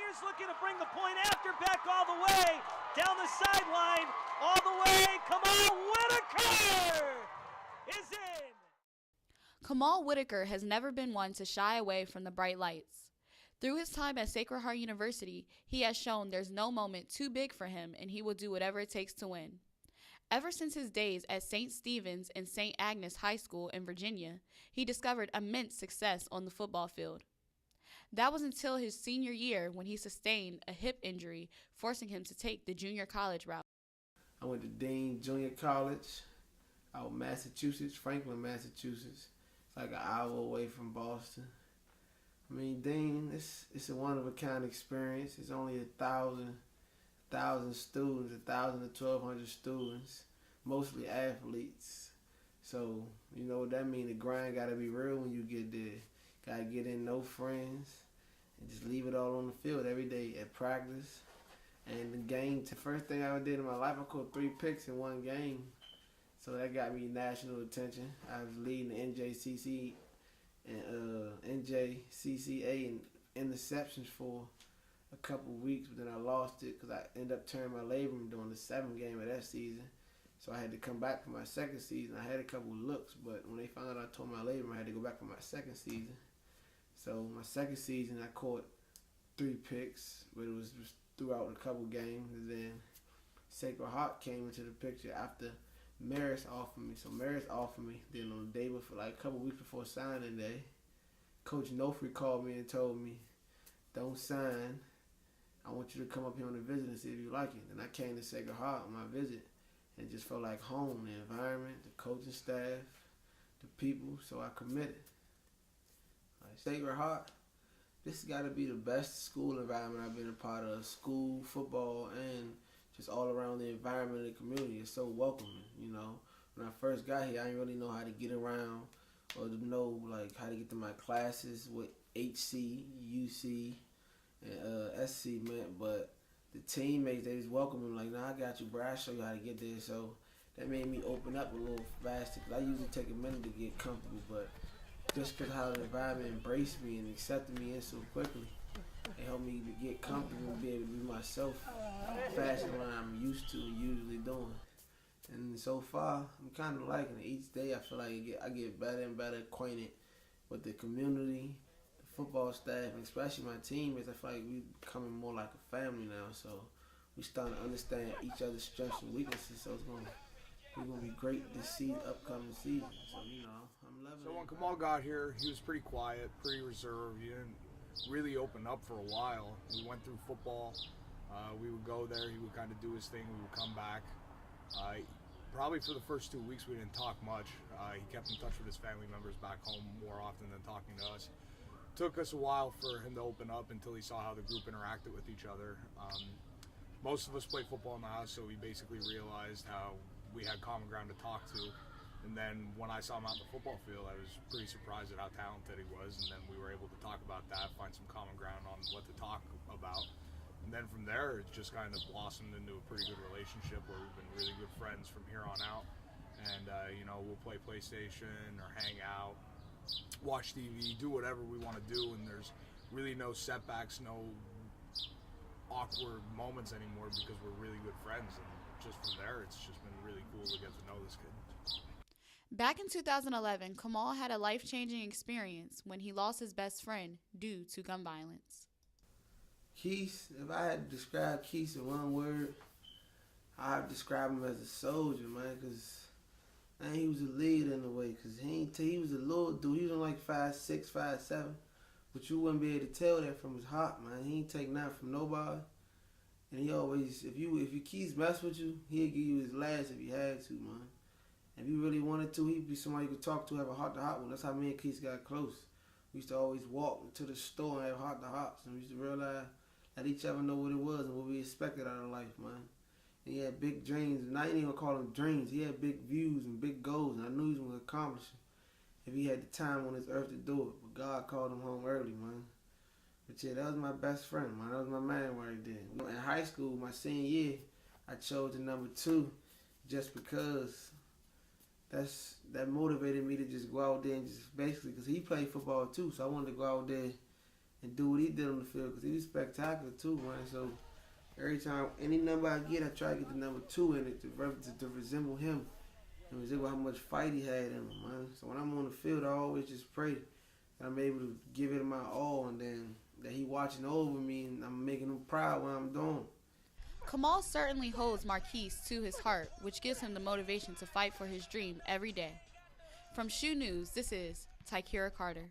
Whitaker's looking to bring the point after, back all the way, down the sideline, all the way, Khaamal Whitaker is in! Khaamal Whitaker has never been one to shy away from the bright lights. Through his time at Sacred Heart University, he has shown there's no moment too big for him and he will do whatever it takes to win. Ever since his days at St. Stephen's and St. Agnes High School in Virginia, he discovered immense success on the football field. That was until his senior year when he sustained a hip injury, forcing him to take the junior college route. I went to Dean Junior College out in Massachusetts, Franklin, Massachusetts. It's like an hour away from Boston. I mean, Dean, it's a one-of-a-kind experience. It's only 1,000 students, 1,000 to 1,200 students, mostly athletes. So, you know what that means? The grind got to be real when you get there. Got to get in, no friends, and just leave it all on the field every day at practice. And the game, the first thing I ever did in my life, I caught 3 picks in one game. So that got me national attention. I was leading the NJCCA in interceptions for a couple of weeks, but then I lost it because I ended up tearing my labrum during the 7th game of that season. So I had to come back for my 2nd season. I had a couple of looks, but when they found out I tore my labrum, I had to go back for my 2nd season. So my 2nd season, I caught 3 picks, but it was just throughout a couple games. And then Sacred Heart came into the picture after Maris offered me. So Maris offered me. Then on the day before, like a couple weeks before signing day, Coach Nofri called me and told me, "Don't sign. I want you to come up here on a visit and see if you like it." And I came to Sacred Heart on my visit and it just felt like home, the environment, the coaching staff, the people, so I committed. Like Sacred Heart, this has got to be the best school environment I've been a part of. School, football, and just all around the environment of the community. It's so welcoming, you know. When I first got here, I didn't really know how to get around or to know like how to get to my classes, what HC, UC, and SC meant, but the teammates, they just welcomed me like, "Nah, I got you, bro. I'll show you how to get there." So that made me open up a little faster because I usually take a minute to get comfortable, but just because how the environment embraced me and accepted me in so quickly, it helped me to get comfortable and be able to be myself faster than I'm used to and usually doing. And so far, I'm kind of liking it. Each day I feel like I get better and better acquainted with the community, the football staff, and especially my teammates. I feel like we're becoming more like a family now, so we're starting to understand each other's strengths and weaknesses, so we're going to be great this upcoming season. So, you know, I'm loving it. So when Khaamal got here, he was pretty quiet, pretty reserved. He didn't really open up for a while. We went through football. We would go there. He would kind of do his thing. We would come back. Probably for the first 2 weeks, we didn't talk much. He kept in touch with his family members back home more often than talking to us. Took us a while for him to open up until he saw how the group interacted with each other. Most of us play football in the house, so we basically realized how we had common ground to talk to. And then when I saw him out in the football field, I was pretty surprised at how talented he was. And then we were able to talk about that, find some common ground on what to talk about. And then from there, it just kind of blossomed into a pretty good relationship where we've been really good friends from here on out. And, you know, we'll play PlayStation or hang out, watch TV, do whatever we want to do. And there's really no setbacks, no awkward moments anymore because we're really good friends. And just from there, it's just been really cool to get to know this kid. Back in 2011, Khaamal had a life-changing experience when he lost his best friend due to gun violence. Keith, if I had to describe Keith in one word, I'd describe him as a soldier, man, because he was a leader in a way, because he was a little dude. He was only like 5'6", 5'7", but you wouldn't be able to tell that from his heart, man. He ain't take nothing from nobody. And he always, if your Keith mess with you, he'd give you his last if he had to, man. If you really wanted to, he'd be somebody you could talk to, have a heart-to-heart with. That's how me and Keith got close. We used to always walk to the store and have heart-to-hearts, and we used to realize let each other know what it was and what we expected out of life, man. And he had big dreams, and I ain't even gonna call them dreams. He had big views and big goals, and I knew he was gonna accomplish them if he had the time on this earth to do it. But God called him home early, man. But yeah, that was my best friend, man. That was my man right there. In high school, my senior year, I chose the number 2 just because that motivated me to just go out there and just basically, because he played football too, so I wanted to go out there and do what he did on the field, because he was spectacular too, man. So every time, any number I get, I try to get the number 2 in it to resemble him and resemble how much fight he had in him, man. So when I'm on the field, I always just pray that I'm able to give it my all, and then that he watching over me and I'm making him proud when I'm doing. Khaamal certainly holds Marquise to his heart, which gives him the motivation to fight for his dream every day. From Shoe News, this is Tykira Carter.